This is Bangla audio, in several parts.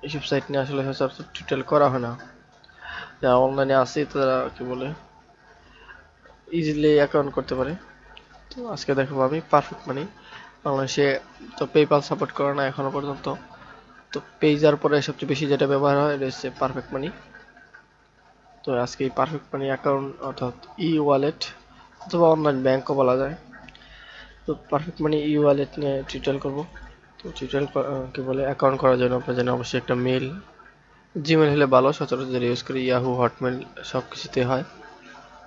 এইসব সাইট নিয়ে আসলে সচরাচর টিউটোরিয়াল করা হয় না। যারা অনলাইনে আছে তারা কি বলে ইজিলি অ্যাকাউন্ট করতে পারে। তো আজকে দেখাবো আমি পারফেক্ট মানি। বাংলাদেশে তো পেপ্যাল সাপোর্ট করে না এখনো পর্যন্ত। তো পেজার পরে সবচেয়ে বেশি যেটা ব্যবহার হয় এটা হচ্ছে পারফেক্ট মানি। তো আজকে এই পারফেক্ট মানি অ্যাকাউন্ট অর্থাৎ ই ওয়ালেট অথবা অনলাইন ব্যাংকও বলা যায়। তো পারফেক্ট মানি ই ওয়ালেট নিয়ে টিউটোরিয়াল করব। তো টিউটোরিয়াল কি বলে অ্যাকাউন্ট করার জন্য আপনার জন্য অবশ্যই একটা মেল, জিমেল হলে ভালো, সচরাচর ইউজ করি ইয়াহু, হটমেল সব কিছুতে হয়।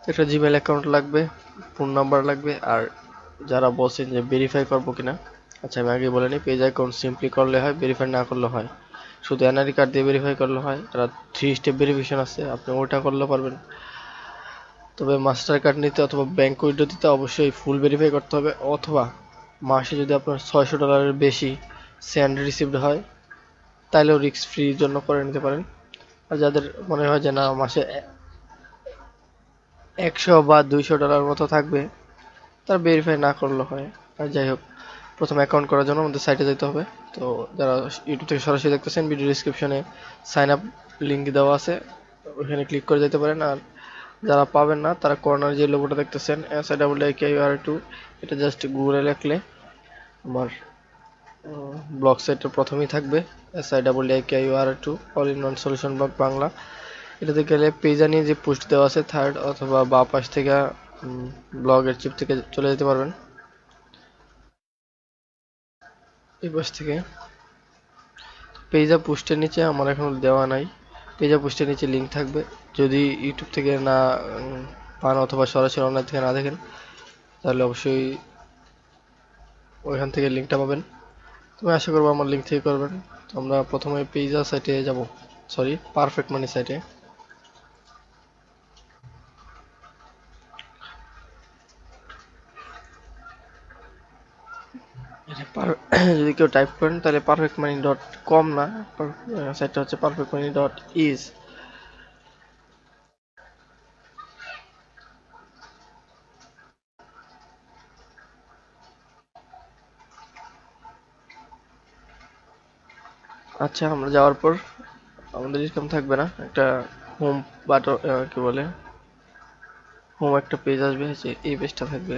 একটা জিমেল অ্যাকাউন্ট লাগবে, ফোন নাম্বার লাগবে, আর যারা বলছেন যে ভেরিফাই করবো কিনা, আচ্ছা আমি আগে বলে নিই, পেজ অ্যাকাউন্ট সিম্পলি করলে হয়, ভেরিফাই না করলে হয়। শুধু এনআইডি কার্ড দিয়ে ভেরিফাই করলে হয়, আর 3 স্টেপ ভেরিফিকেশন আছে, আপনি ওটা করলে পারবেন। তবে মাস্টার কার্ড নিতে অথবা ব্যাংক উইথড্র দিতে অবশ্যই ফুল ভেরিফাই করতে হবে, অথবা মাসে যদি আপনার $600 বেশি সেন্ড রিসিভড হয় তাহলেও রিস্ক ফ্রি জন্য করে নিতে পারেন। আর যাদের মনে হয় যে না মাসে 100 বা $200 মতো থাকবে, তার ভেরিফাই না করলে হয়। আর যাই হোক, প্রথম অ্যাকাউন্ট করার জন্য আমাদের সাইটে যেতে হবে। তো যারা ইউটিউব থেকে সরাসরি দেখতেছেন, ভিডিও ডিসক্রিপশনে সাইন আপ লিঙ্ক দেওয়া আছে, ওখানে ক্লিক করে যেতে পারেন। আর যারা পাবেন না তারা কর্নার যে লোগোটা দেখতেছেন SIAAKUR2, এটা জাস্ট গুগলে লিখলে আমার ব্লগ সাইটের প্রথমেই থাকবে, SIAAKUR2 all in one solution blog Bangla. এটাতে গেলে পেজা নিয়ে যে পোস্ট দেওয়া আছে থার্ড অথবা বাঁ পাশ থেকে ব্লগের চিপ থেকে চলে যেতে পারবেন। এই পাশ থেকে পেজা পোস্টের নিচে আমার এখনো দেওয়া নাই, পেজা পোস্টের নিচে লিঙ্ক থাকবে। যদি ইউটিউব থেকে না পান অথবা সরাসরি অনলাইন থেকে না দেখেন, তাহলে অবশ্যই ওইখান থেকে লিঙ্কটা পাবেন। তুমি আশা করবো আমার লিঙ্ক থেকে করবেন। তো আমরা প্রথমে পেজা সাইটে যাব, সরি পারফেক্ট মানি সাইটে। যদি কেউ টাইপ করেন তাহলে perfectmoney.com না, সাইটটা হচ্ছে perfectmoney.is। আচ্ছা, আমরা যাওয়ার পর আমাদের এরকম থাকবে না, একটা হোম বাটন, কি বলে হোম একটা পেজ আসবে, যে এই পেজটা থাকবে।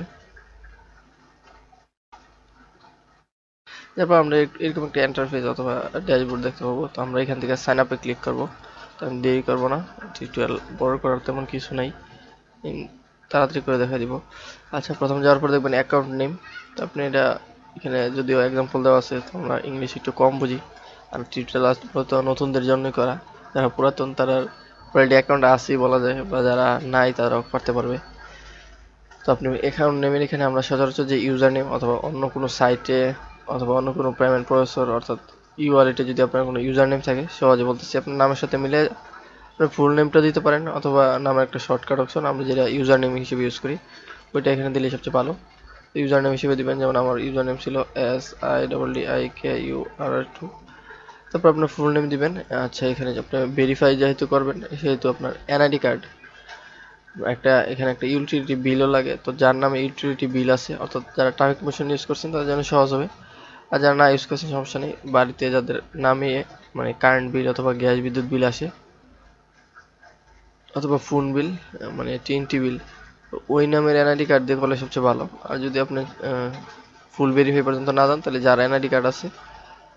তারপর আমরা এরকম একটা ইন্টারফেস অথবা ড্যাশবোর্ড দেখতে পাবো। তো আমরা এখান থেকে সাইন আপে ক্লিক করব। তো আমি দেরি করবো না, টিউটোরিয়াল বড় করার তেমন কিছু নাই, তাড়াতাড়ি করে দেখা দিব। আচ্ছা, প্রথম যাওয়ার পর দেখবেন অ্যাকাউন্ট নেম। তো আপনি এটা এখানে যদিও এক্সাম্পল দেওয়া আছে, তো আমরা ইংলিশ একটু কম বুঝি, আর টিউটোরিয়াল মূলত নতুনদের জন্যই করা। যারা পুরাতন তারা অলরেডি অ্যাকাউন্ট আছেই বলা যায়, বা যারা নাই তারাও করতে পারবে। তো আপনি অ্যাকাউন্ট নেমের এখানে আমরা সচরাচর যে ইউজার নেম অথবা অন্য কোনো সাইটে অথবা অন্য কোনো পেমেন্ট প্রসেসর অর্থাৎ ই ওয়ালেটে যদি আপনার কোনো ইউজার নেম থাকে, সহজে বলতেছি আপনার নামের সাথে মিলে আপনার ফুল নেমটা দিতে পারেন, অথবা নামের একটা শর্টকাট অপশন আমরা যেটা ইউজার নেম হিসেবে ইউজ করি ওইটা এখানে দিলে সবচেয়ে ভালো। ইউজার নেম হিসেবে দিবেন, যেমন আমার ইউজার নেম ছিল SIAAKUR2। তারপর আপনার ফুল নেম দিবেন। আচ্ছা, এখানে যে আপনার ভেরিফাই যেহেতু করবেন সেহেতু আপনার এনআইডি কার্ড, একটা এখানে একটা ইউটিলিটি বিলও লাগে। তো যার নামে ইউটিলিটি বিল আছে অর্থাৎ যারা ট্রাফিক মেশিন ইউজ করছেন তাদের জন্য সহজ হবে। আর যারা না ইউজ করছেন সমস্যা নেই, বাড়িতে যাদের নামে মানে কারেন্ট বিল অথবা গ্যাস বিদ্যুৎ বিল আসে অথবা ফোন বিল মানে টিএনটি বিল, ওই নামের এনআইডি কার্ড দিয়ে করলে সবচেয়ে ভালো। আর যদি আপনি ফুল ভেরিফাই পর্যন্ত না যান, তাহলে যার এনআইডি কার্ড আছে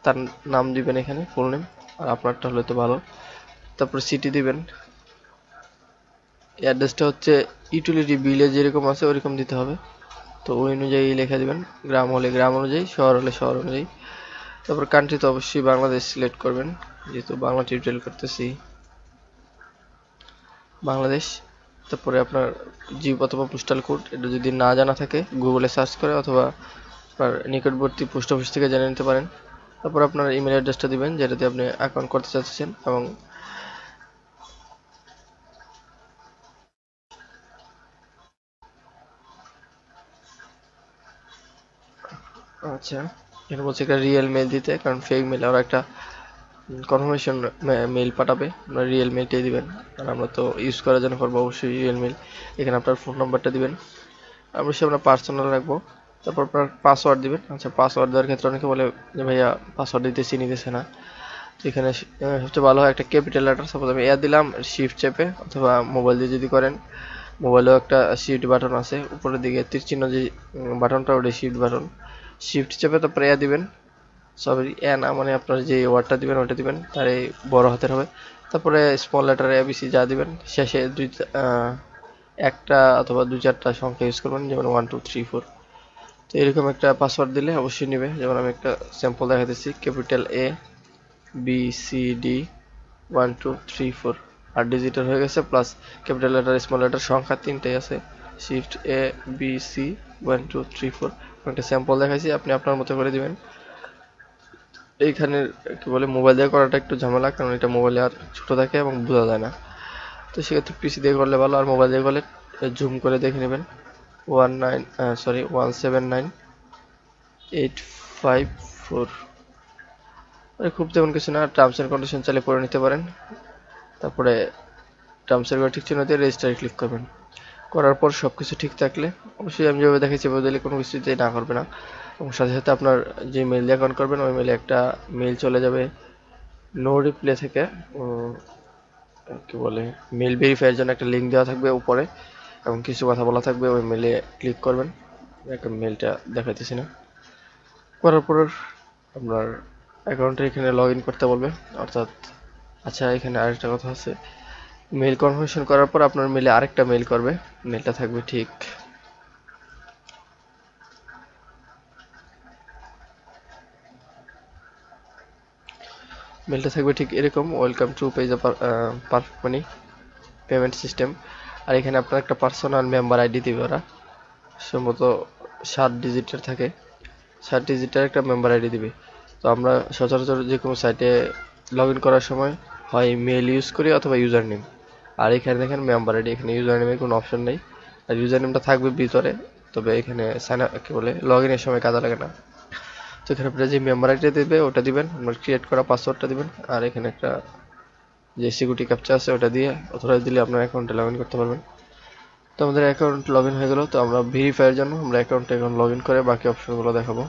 তার নাম দিবেন এখানে, ফুল নেম, আর আপনারটা হলে তো ভালো। তারপর সিটি দিবেন, অ্যাড্রেসটা হচ্ছে ইউটিলিটি বিলে যেরকম আছে ওরকম দিতে হবে। তো ওই অনুযায়ী লেখা দিবেন, গ্রাম হলে গ্রাম অনুযায়ী, শহর হলে শহর অনুযায়ী। তারপর কান্ট্রি তো অবশ্যই বাংলাদেশ সিলেক্ট করবেন, যেহেতু বাংলা টিউটোরিয়াল করতেছি, বাংলাদেশ। তারপরে আপনার জিপ অথবা পোস্টাল কোড, এটা যদি না জানা থাকে গুগলে সার্চ করে অথবা আপনার নিকটবর্তী পোস্ট অফিস থেকে জেনে নিতে পারেন। তারপর আপনার ইমেল অ্যাড্রেসটা দিবেন যেটাতে আপনি অ্যাকাউন্ট করতে চাচ্ছেন। এবং আচ্ছা, এখানে বলছে একটা রিয়েল মেল দিতে, কারণ ফেক মেল আর একটা কনফার্মেশন মেল পাঠাবে, আপনার রিয়েল মেলটাই দিবেন। আর আমরা তো ইউজ করার জন্য করবো অবশ্যই রিয়েল মেল। এখানে আপনার ফোন নাম্বারটা দিবেন, অবশ্যই আমরা পার্সোনাল রাখবো। তারপর আপনার পাসওয়ার্ড দিবেন। আচ্ছা, পাসওয়ার্ড দেওয়ার ক্ষেত্রে অনেকে বলে যে ভাইয়া পাসওয়ার্ড দিতেছি নিতেছে না। তো এখানে সবচেয়ে ভালো হয় একটা ক্যাপিটাল লেটার, সাপোজ আমি এ দিলাম শিফট চেপে, অথবা মোবাইল দিয়ে যদি করেন মোবাইলেও একটা শিফট বাটন আছে উপরের দিকে তীর চিহ্ন যে বাটনটা, ওটা শিফট বাটন। শিফট চেপে তারপরে এ দিবেন, সরি এ না, মানে আপনার যে ওয়ার্ডটা দিবেন ওটা দিবেন, তার এই বড় হাতের হবে। তারপরে স্মল লেটার এবিসি যা দিবেন, শেষে একটা অথবা 2-4টা সংখ্যা ইউজ করবেন, যেমন 1 2 3 4। তো এরকম একটা পাসওয়ার্ড দিলে অবশ্যই নেবে। যেমন আমি একটা স্যাম্পল দেখাতেছি, capital A B C D 1 2 3 4, 8 ডিজিটের হয়ে গেছে, plus capital letter small letter সংখ্যা 3টাই আছে, শিফট এ বি সি 1 2 3 4। একটা স্যাম্পল দেখাইছি, আপনি আপনার মতো করে দিবেন। এইখানে কি বলে মোবাইল দিয়ে করাটা একটু ঝামেলা, কারণ এটা মোবাইলে আর ছোট থাকে এবং বোঝা যায় না। তো সেক্ষেত্রে পিসি দিয়ে করলে ভালো, আর মোবাইল দিয়ে করলে জুম করে দেখে নেবেন 179 854। খুব তেমন কিছু না, টার্মস এন্ড কন্ডিশন চাইলে পড়ে নিতে পারেন। তারপরে টার্মস এর ঠিক চিহ্ন দিয়ে রেজিস্টারে ক্লিক করবেন। করার পর সবকিছু ঠিক থাকলে অবশ্যই আমি যেভাবে দেখাচ্ছি এভাবে দিলে কোনো কিছুতেই না করবে না, এবং সাথে সাথে আপনার যে মেইল দিয়ে অ্যাকাউন্ট করবেন ওই মেইলে একটা মেইল চলে যাবে নো রিপ্লে থেকে। কি বলে মেইল ভেরিফাইয়ের জন্য একটা লিঙ্ক দেওয়া থাকবে উপরে, এবং কিছু কথা বলা থাকবে, ওই মেইলে ক্লিক করবেন। একটা মেইলটা দেখাইতেছি না। করার পর আপনার অ্যাকাউন্টে এখানে লগ ইন করতে বলবে, অর্থাৎ আচ্ছা এখানে আরেকটা কথা আছে, মেইল কনফার্মেশন করার পর আপনার মেইলে আরেকটা মেইল করবে, মেইলটা থাকবে ঠিক এরকম, welcome to page perfect money payment system. আর এখানে আপনার একটা পার্সোনাল মেম্বার আইডি দিবে ওরা, সম্ভবত 7 ডিজিটের থাকে, 7 ডিজিটের একটা মেম্বার আইডি দিবে। তো আমরা সচরাচর যে কোনো সাইটে লগ ইন করার সময় হয় মেইল ইউজ করি অথবা ইউজার নেম। আর এখানে দেখেন মেম্বার আইডি, এখানে ইউজার নেমের কোনো অপশন নেই, আর ইউজার নেমটা থাকবে ভিতরে, তবে এখানে সাইন আপ কি বলে লগ ইনের সময় কাজে লাগে না। তো এখানে আপনারা যে মেম্বার আইডি দেবে ওটা দিবেন, আপনার ক্রিয়েট করা পাসওয়ার্ডটা দিবেন, আর এখানে একটা যে সিকিউরিটি ক্যাপচা আছে ওটা দিয়ে অথরাইজ দিলে আপনার অ্যাকাউন্টে লগ ইন করতে পারবেন। তো আমাদের অ্যাকাউন্ট লগ ইন হয়ে গেল। তো আমরা ভেরিফাইয়ের জন্য আমরা অ্যাকাউন্টে এখন লগ ইন করে বাকি অপশনগুলো দেখাবো।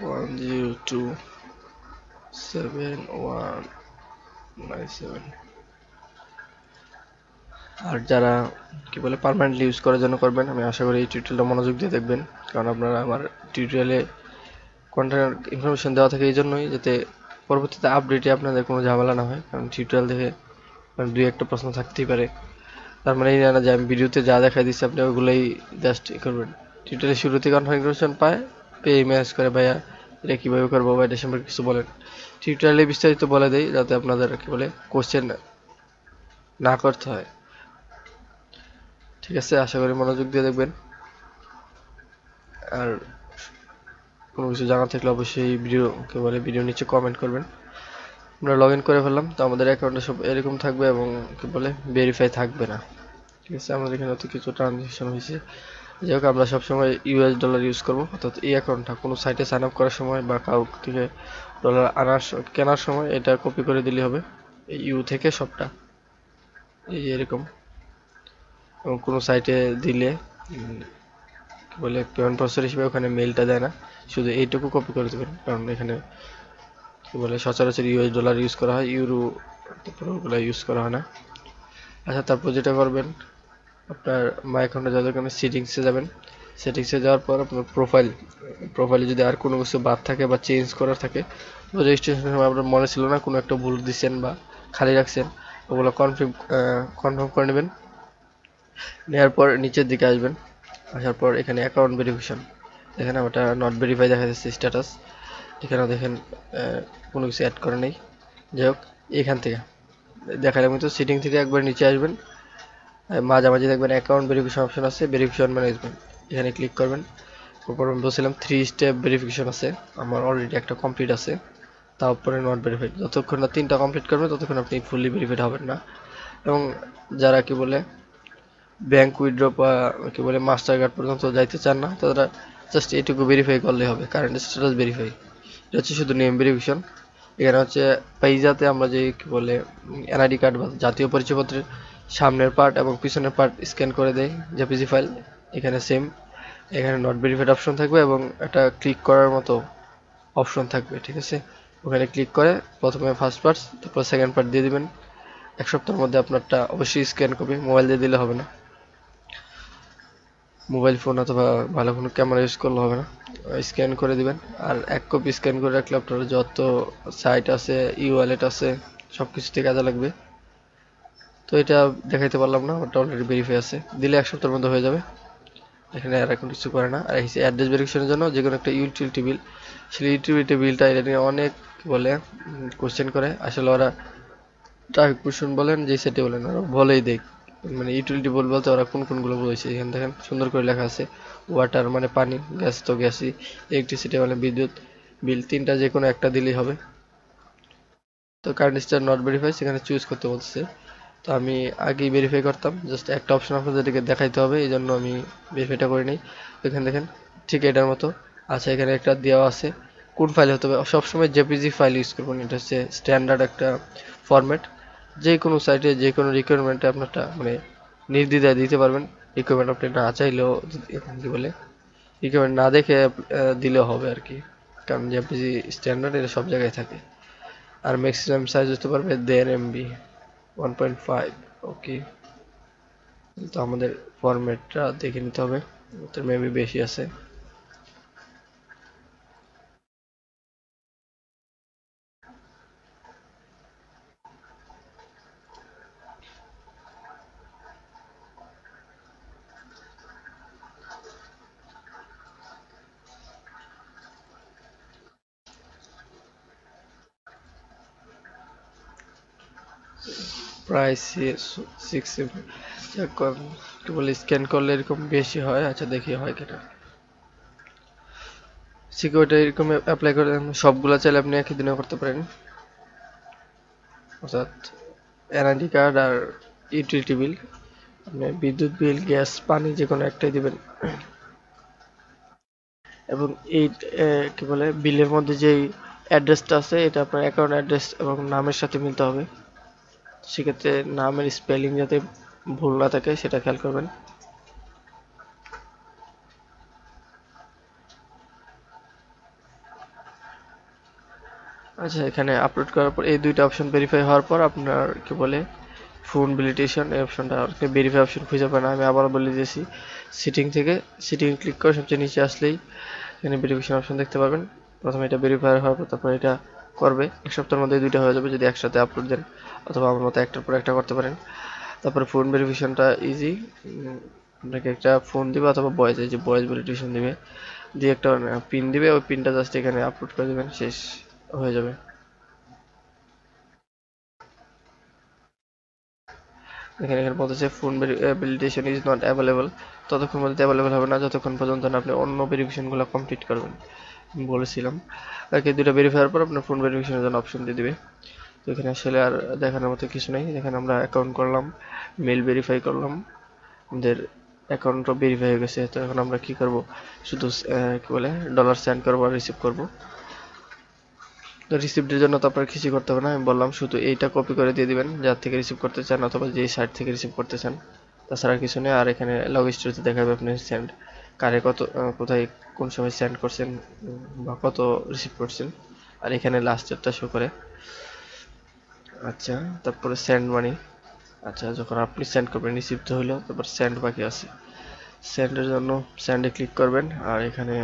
One zero two 7 1 9 7। আর যারা কি বলে পার্মানেন্টলি ইউজ করার জন্য করবেন, আমি আশা করি এই টিউটোরিয়ালটা মনোযোগ দিয়ে দেখবেন, কারণ আপনারা আমার টিউটোরিয়ালে কন্টেন্ট ইনফরমেশন দেওয়া থাকে এই জন্যই, যাতে পরবর্তীতে আপডেটে আপনাদের কোনো ঝামেলা না হয়। কারণ টিউটোরিয়াল দেখে দুই একটা প্রশ্ন থাকতেই পারে, তার মানে এই না যে আমি ভিডিওতে যা দেখাই দিচ্ছি আপনি ওগুলোই জাস্ট করবেন। টিউটোরিয়ালের শুরুতে কনফিগারেশন পেয়ে মেসেজ করে ভাইয়া এটা কীভাবে করবো বা এটা সম্পর্কে কিছু বলেন, টিউটোরিয়ালে বিস্তারিত বলে দেই যাতে আপনাদের কি বলে কোশ্চেন না করতে হয়। ঠিক আছে, আশা করি মনোযোগ দিয়ে দেখবেন। আর কোনো কিছু জানার থাকলে অবশ্যই ভিডিও নিচে কমেন্ট করবেন। আমরা লগ ইন করে ফেললাম। তো আমাদের অ্যাকাউন্টে সব এরকম থাকবে এবং কি বলে ভেরিফাই থাকবে না। ঠিক আছে, আমাদের এখানে তো কিছু ট্রানজাকশন হয়েছে। যাই হোক, আমরা সবসময় ইউএস ডলার ইউজ করবো, অর্থাৎ এই অ্যাকাউন্টটা কোনো সাইটে সাইন আপ করার সময় বা কারোর থেকে ডলার কেনার সময় এটা কপি করে দিলে হবে, এই ইউ থেকে সবটা এই যে এরকম। এবং কোনো সাইটে দিলে কি বলে পেমেন্ট প্রসেসর হিসেবে ওখানে মেইলটা দেয় না, শুধু এইটুকু কপি করে দেবেন, কারণ এখানে কি বলে সচরাচর ইউএস ডলার ইউজ করা হয়, ইউরো তারপরে ওগুলো ইউজ করা হয় না। আচ্ছা, তারপর যেটা করবেন আপনার মাই অ্যাকাউন্টে যাওয়ার জন্য সেটিংসে যাবেন। সেটিংসে যাওয়ার পর আপনার প্রোফাইলে যদি আর কোনো কিছু বাদ থাকে বা চেঞ্জ করার থাকে, তো রেজিস্ট্রেশনের সময় আপনার মনে ছিল না কোনো একটা ভুল দিচ্ছেন বা খালি রাখছেন, ওগুলো কনফার্ম করে নেবেন। নেওয়ার পর নিচের দিকে আসবেন, আসার পর এখানে অ্যাকাউন্ট ভেরিফিকেশন, এখানে ওটা নট ভেরিফাই দেখা যাচ্ছে স্ট্যাটাস, এখানে দেখেন কোনো কিছু অ্যাড করে নেই। যাই হোক, এখান থেকে দেখার মতো সেটিং থেকে একবার নিচে আসবেন, মাঝামাঝি দেখবেন অ্যাকাউন্ট ভেরিফিকেশন অপশন আছে, ভেরিফিকেশন ম্যানেজমেন্ট, এখানে ক্লিক করবেন। তারপর আমি বলছিলাম 3 স্টেপ ভেরিফিকেশন আছে, আমার অলরেডি একটা কমপ্লিট আছে, তারপরে নট ভেরিফাইড। যতক্ষণ না 3টা কমপ্লিট করবেন ততক্ষণ আপনি ফুললি ভেরিফাইড হবেন না। এবং যারা কি বলে ব্যাংক উইথড্র বা কি বলে মাস্টার কার্ড পর্যন্ত যাইতে চান না, তারা জাস্ট এইটুকু ভেরিফাই করলে হবে, কারেন্ট স্ট্যাটাস ভেরিফাই। এটা হচ্ছে শুধু নেম ভেরিফিকেশন। এখানে হচ্ছে পাইজাতে আমরা যে কি বলে এনআইডি কার্ড বা জাতীয় পরিচয়পত্রের সামনের পার্ট এবং পিছনের পার্ট স্ক্যান করে দেয় জেপিজি ফাইল। এখানে সেম, এখানে নট ভেরিফাইড অপশন থাকবে এবং একটা ক্লিক করার মতো অপশন থাকবে, ঠিক আছে। ওখানে ক্লিক করে প্রথমে ফার্স্ট পার্ট, তারপর সেকেন্ড পার্ট দিয়ে দিবেন। এক সপ্তাহের মধ্যে আপনারটা অবশ্যই স্ক্যান কপি, মোবাইল দিয়ে দিলে হবে না, মোবাইল ফোন অথবা ভালো কোনো ক্যামেরা ইউজ করলে হবে না, স্ক্যান করে দিবেন। আর এক কপি স্ক্যান করে রাখলে আপনার যত সাইট আছে, ই ওয়ালেট আছে, সব কিছুতে কাজে লাগবে। তো এটা দেখাইতে পারলাম না, ওটা অলরেডি ভেরিফাই আছে, দিলে এক সপ্তাহের মধ্যে হয়ে যাবে। এখানে আর এখন কিছু করে না। আর এই অ্যাড্রেস ভেরিফিকেশনের জন্য যে কোনো একটা ইউটিলিটি বিল, সেই ইউটিলিটি বিলটা এটা নিয়ে অনেক বলে কোশ্চেন করে, আসলে ওরা ট্রাফিক পুরুষন বলেন যে সেটি বলেন, ওরা বলেই দেখ মানে ইউটিলিটি বিল বলতে ওরা কোন কোনগুলো বলেছে এখানে দেখেন সুন্দর করে লেখা আছে। ওয়াটার মানে পানি, গ্যাস তো গ্যাসই, ইলেকট্রিসিটি মানে বিদ্যুৎ বিল, তিনটা যে কোনো একটা দিলেই হবে। তো কারেন্ট স্টার নট ভেরিফাই সেখানে চুজ করতে বলছে, তো আমি আগেই ভেরিফাই করতাম, জাস্ট একটা অপশন আপনাদেরকে দেখাইতে হবে এই জন্য আমি ভেরিফাইটা করে নিই। এখানে দেখেন ঠিক এটার মতো। আচ্ছা এখানে একটা দেওয়া আছে কোন ফাইল হতে হবে, সবসময় জেপিজি ফাইল ইউজ করবেন, এটা হচ্ছে স্ট্যান্ডার্ড একটা ফরম্যাট। যে কোনো সাইটে যে কোনো রিকোয়ারমেন্টে আপনারটা মানে নির্দ্বিধায় দিতে পারবেন। রিকোয়ারমেন্ট আপনি না চাইলেও কি বলে রিকোয়ারমেন্ট না দেখে দিলেও হবে আর কি, কারণ জেপিজি স্ট্যান্ডার্ড এটা সব জায়গায় থাকে। আর ম্যাক্সিমাম সাইজ হতে পারবে 1.5 MB, 1.5। ওকে, তো আমাদের ফরম্যাটটা দেখে নিতে হবে, ওদের মেবি বেশি আছে। প্রায় 6 MB, কি বলে স্ক্যান করলে এরকম বেশি হয়। আচ্ছা দেখি হয় কিনা। সিকিউরিটি এরকম অ্যাপ্লাই করে সবগুলা চাইলে আপনি একই দিনে করতে পারেন, অর্থাৎ এনআইডি কার্ড আর ইউটিলিটি বিল, আপনি বিদ্যুৎ বিল, গ্যাস, পানি যে কোনো একটাই দিবেন। এবং এই কি বলে বিলের মধ্যে যেই অ্যাড্রেসটা আছে এটা আপনার অ্যাকাউন্ট অ্যাড্রেস এবং নামের সাথে মিলতে হবে, সেক্ষেত্রে নামের স্পেলিং যাতে ভুল না থাকে সেটা খেয়াল করবেন। আচ্ছা এখানে আপলোড করার পর এই দুইটা অপশন ভেরিফাই হওয়ার পর আপনার কি বলে ফোন ভ্যালিডেশন এই অপশনটা ভেরিফাই অপশন খুঁজে পায় না, আমি আবার বলে দিয়েছি। সিটিং থেকে সিটিং ক্লিক করে সবচেয়ে নিচে আসলেই এখানে ভেরিফিকেশন অপশন দেখতে পারবেন। প্রথমে এটা ভেরিফাই হওয়ার পর তারপর এটা করবে, এক সপ্তাহের মধ্যে দুইটা হয়ে যাবে যদি একসাথে আপলোড দেন, অথবা আমার মতো একটার পর একটা করতে পারেন। তারপরে ফোন ভেরিফিকেশনটা ইজি, আপনাকে একটা ফোন দিবে অথবা ভয়েস, এই যে ভয়েস ভেরিফিকেশন দিবে, দিয়ে একটা পিন দিবে, ওই পিনটা জাস্ট এখানে আপলোড করে দিবেন, শেষ হয়ে যাবে। এখানে এখানে বলতেছে phone validation is not available, ততক্ষণ পর্যন্ত অ্যাভেলেবল হবে না যতক্ষণ পর্যন্ত না আপনি অন্য ভেরিফিকেশনগুলো কমপ্লিট করবেন। আমি বলেছিলাম তাকে দুটো ভেরিফাই হওয়ার পর আপনার ফোন ভেরিফিকেশনের জন্য অপশন দিয়ে দিবে। তো এখানে আসলে আর দেখানোর মতো কিছু নেই, এখানে আমরা অ্যাকাউন্ট করলাম, মেল ভেরিফাই করলাম, আমাদের অ্যাকাউন্টও ভেরিফাই হয়ে গেছে। তো এখন আমরা কি করব, শুধু কি বলে ডলার সেন্ড করবো আর রিসিভ করব। তো রিসিপ্টের জন্য তো আপনার কিছু করতে হবে না, আমি বললাম শুধু এইটা কপি করে দিয়ে দিবেন যার থেকে রিসিভ করতে চান অথবা যেই সাইট থেকে রিসিভ করতে চান, তাছাড়া কিছু নেই। আর এখানে লগ হিস্ট্রিতে দেখাবে আপনি সেন্ড কারে কত কোথায় কোন সময় সেন্ড করছেন বা কত রিসিভ করছেন, আর এখানে লাস্টেরটা শো করে। আচ্ছা তারপরে সেন্ড মানি, আচ্ছা যখন আপনি সেন্ড করবেন রিসিভ তো হলো, তারপর সেন্ড বাকি আছে, সেন্ডের জন্য সেন্ডে ক্লিক করবেন। আর এখানে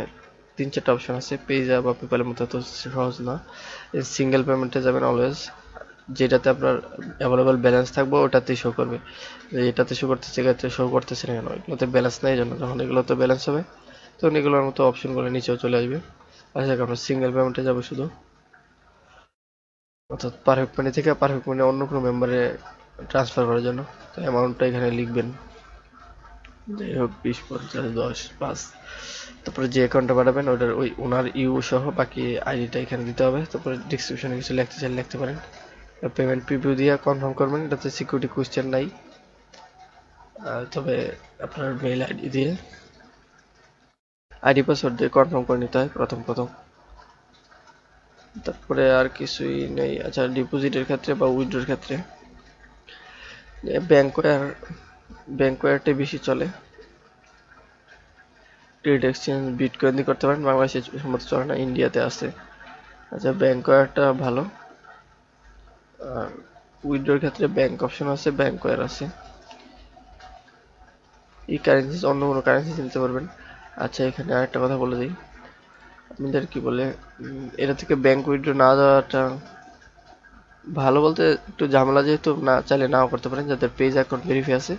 3-4টা অপশন আছে, পেজা বা পেপ্যালের মতো তো সহজ না, সিঙ্গেল পেমেন্টে যাবেন অলওয়েজ, যেটাতে আপনার অ্যাভেলেবল ব্যালেন্স থাকবে ওটাতেই শো করবে। এটাতে শো করতেছে এটাতে শো করতেছে না কেন, এগুলোতে ব্যালেন্স নেই জন্য, যখন এগুলোতে ব্যালেন্স হবে তখন এগুলোর মতো অপশনগুলো নিচেও চলে আসবে। আচ্ছা আমরা সিঙ্গেল পেমেন্টে যাবো শুধু, অর্থাৎ পারফেক্ট মানি থেকে পারফেক্ট মানি অন্য কোনো মেম্বারে ট্রান্সফার করার জন্য। তো অ্যামাউন্টটা এখানে লিখবেন, যাই হোক 20, 50, 10, 5, তারপরে যে অ্যাকাউন্টটা পাঠাবেন ওটার ওই ওনার ইউ সহ বাকি আইডিটা এখানে দিতে হবে। তারপরে ডিসক্রিপশনে কিছু লিখতে চাইলে লিখতে পারেন। পেমেন্ট প্রিভিউ দিয়ে কনফার্ম করবেন, এটাতে সিকিউরিটি কোয়েশ্চেন নাই, তবে আপনার মেইল আইডি দিয়ে আইডি পাসওয়ার্ড দিয়ে কনফার্ম করে নিতে হয় প্রথম প্রথম। তারপরে আর কিছুই নেই। আচ্ছা ডিপোজিটের ক্ষেত্রে বা উইথড্রোর ক্ষেত্রে ব্যাংকওয়্যারটা বেশি চলে। ট্রেড এক্সচেঞ্জ বিটকয়েন দিয়ে করতে পারেন, বাংলাদেশে সম্ভবত চলে না, ইন্ডিয়াতে আছে। আচ্ছা, ব্যাংকওয়্যারটা ভালো। আর উইথড্রর ক্ষেত্রে ব্যাংক অপশন আছে, ব্যাংকওয়্যার আছে। এই কারেন্সি অন্য কোনো কারেন্সি নিতে পারবেন। আচ্ছা, এখানে আরেকটা কথা বলে দিই আপনাদের, কি বলে এটা থেকে ব্যাংক উইথড্র না দেওয়াটা ভালো বলতে একটু ঝামেলা, যেহেতু না চাইলে নাও করতে পারেন। যাদের পেজ অ্যাকাউন্ট ভেরিফাই আছে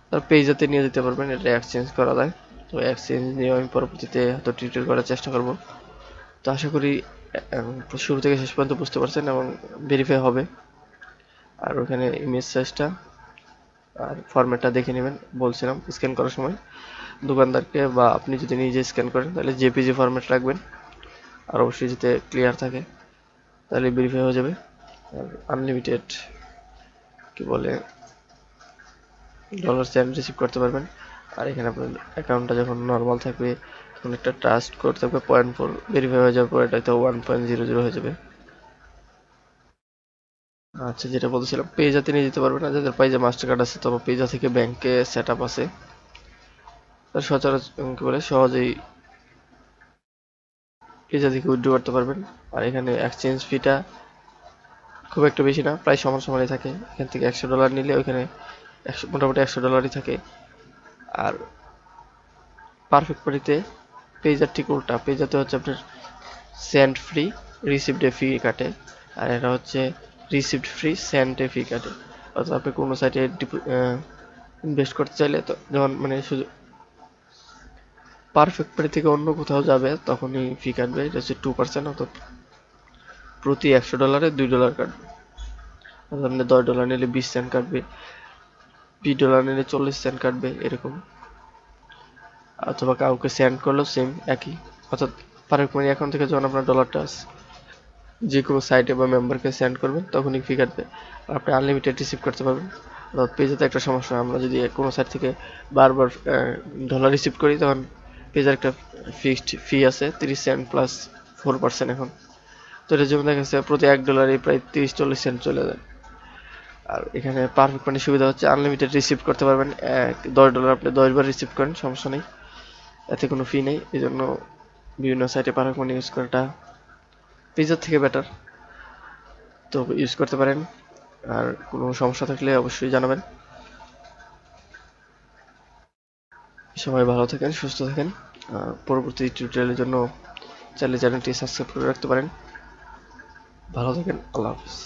তার পেজেতে নিয়ে দিতে পারবেন, এটা এক্সচেঞ্জ করা যায়। তো এক্সচেঞ্জ নিয়ে আমি পরবর্তীতে হয়তো টিউটোরিয়াল করার চেষ্টা করব। তো আশা করি শুরু থেকে শেষ পর্যন্ত বুঝতে পারছেন এবং ভেরিফাই হবে। আর ওখানে ইমেজ সাইজটা আর ফরম্যাটটা দেখে নেবেন, বলছিলাম স্ক্যান করার সময় দোকানদারকে, বা আপনি যদি নিজে স্ক্যান করেন তাহলে জেপিজি ফরম্যাট রাখবেন। আর অবশ্যই যাতে ক্লিয়ার থাকে, তাহলে ভেরিফাই হয়ে যাবে। আর আনলিমিটেড কি বলে ডলার সেন্ড রিসিভ করতে পারবেন। আর এখানে আপনার অ্যাকাউন্টটা যখন নর্মাল থাকবে তখন একটা ট্রাস্ট কোড থাকবে 0.4, ভেরিফাই হয়ে যাওয়ার পর এটা তো 1.00 হয়ে যাবে। আচ্ছা, যেটা বলছিলাম পেজাতে নিয়ে যেতে পারবে না, যাদের পেজে মাস্টার কার্ড আছে, তবে পেজা থেকে ব্যাংকে সেট আপ আছে, তার সচরাচর কি বলে সহজেই পেজা থেকে উইথড্র করতে পারবেন। আর এখানে এক্সচেঞ্জ ফিটা খুব একটা বেশি না, প্রায় সমান সমানই থাকে। এখান থেকে $100 নিলে ওইখানে মোটামুটি $100 থাকে। আর পারফেক্ট মানিতে পেজার ঠিক উল্টা, পেজাতে হচ্ছে আপনার সেন্ড ফ্রি, রিসিভডে ফি কাটে। আর এটা হচ্ছে রিসিভড ফ্রি, সেন্ডে ফি কাটে। অর্থাৎ আপনি কোনো সাইটে ইনভেস্ট করতে চাইলে, তো যেমন মানে শুধু পারফেক্ট মানি থেকে অন্য কোথাও যাবে তখনই ফি কাটবে, এটা হচ্ছে 2%। অর্থাৎ প্রতি $100 $2 কাটবে। অর্থাৎ আপনি $10 নিলে 20 সেন্ট কাটবে, $20 নিলে 40 সেন্ট কাটবে, এরকম। অথবা কাউকে সেন্ড করলেও সেম একই। অর্থাৎ পারফেক্ট মানি অ্যাকাউন্ট থেকে যখন আপনার ডলারটা যে কোনো সাইটে বা মেম্বারকে সেন্ড করবেন তখনই ফি কাটবে। আর আপনি আনলিমিটেড রিসিভ করতে পারবেন। অর্থাৎ পেজেতে একটা সমস্যা, আমরা যদি কোনো সাইট থেকে বারবার ডলার রিসিভ করি তখন পেজের একটা ফিক্সড ফি আছে 30 সেন্ট প্লাস 4% এখন। তো এটার জন্য দেখা যাচ্ছে প্রতি $1 প্রায় 30-40 সেন্ট চলে যায়। আর এখানে পারফেক্ট মানি সুবিধা হচ্ছে আনলিমিটেড রিসিভ করতে পারবেন। $10 আপনি 10 বার রিসিভ করেন, সমস্যা নেই, এতে কোনো ফি নেই। এই জন্য বিভিন্ন সাইটে পারফেক্ট মানি ইউজ করাটা পেজের থেকে বেটার, তো ইউজ করতে পারেন। আর কোনো সমস্যা থাকলে অবশ্যই জানাবেন। সবাই ভালো থাকেন, সুস্থ থাকেন। পরবর্তী টিউটোরিয়ালের জন্য চাইলে চ্যানেলটি সাবস্ক্রাইব করে রাখতে পারেন। ভালো থাকেন, আল্লাহ হাফিজ।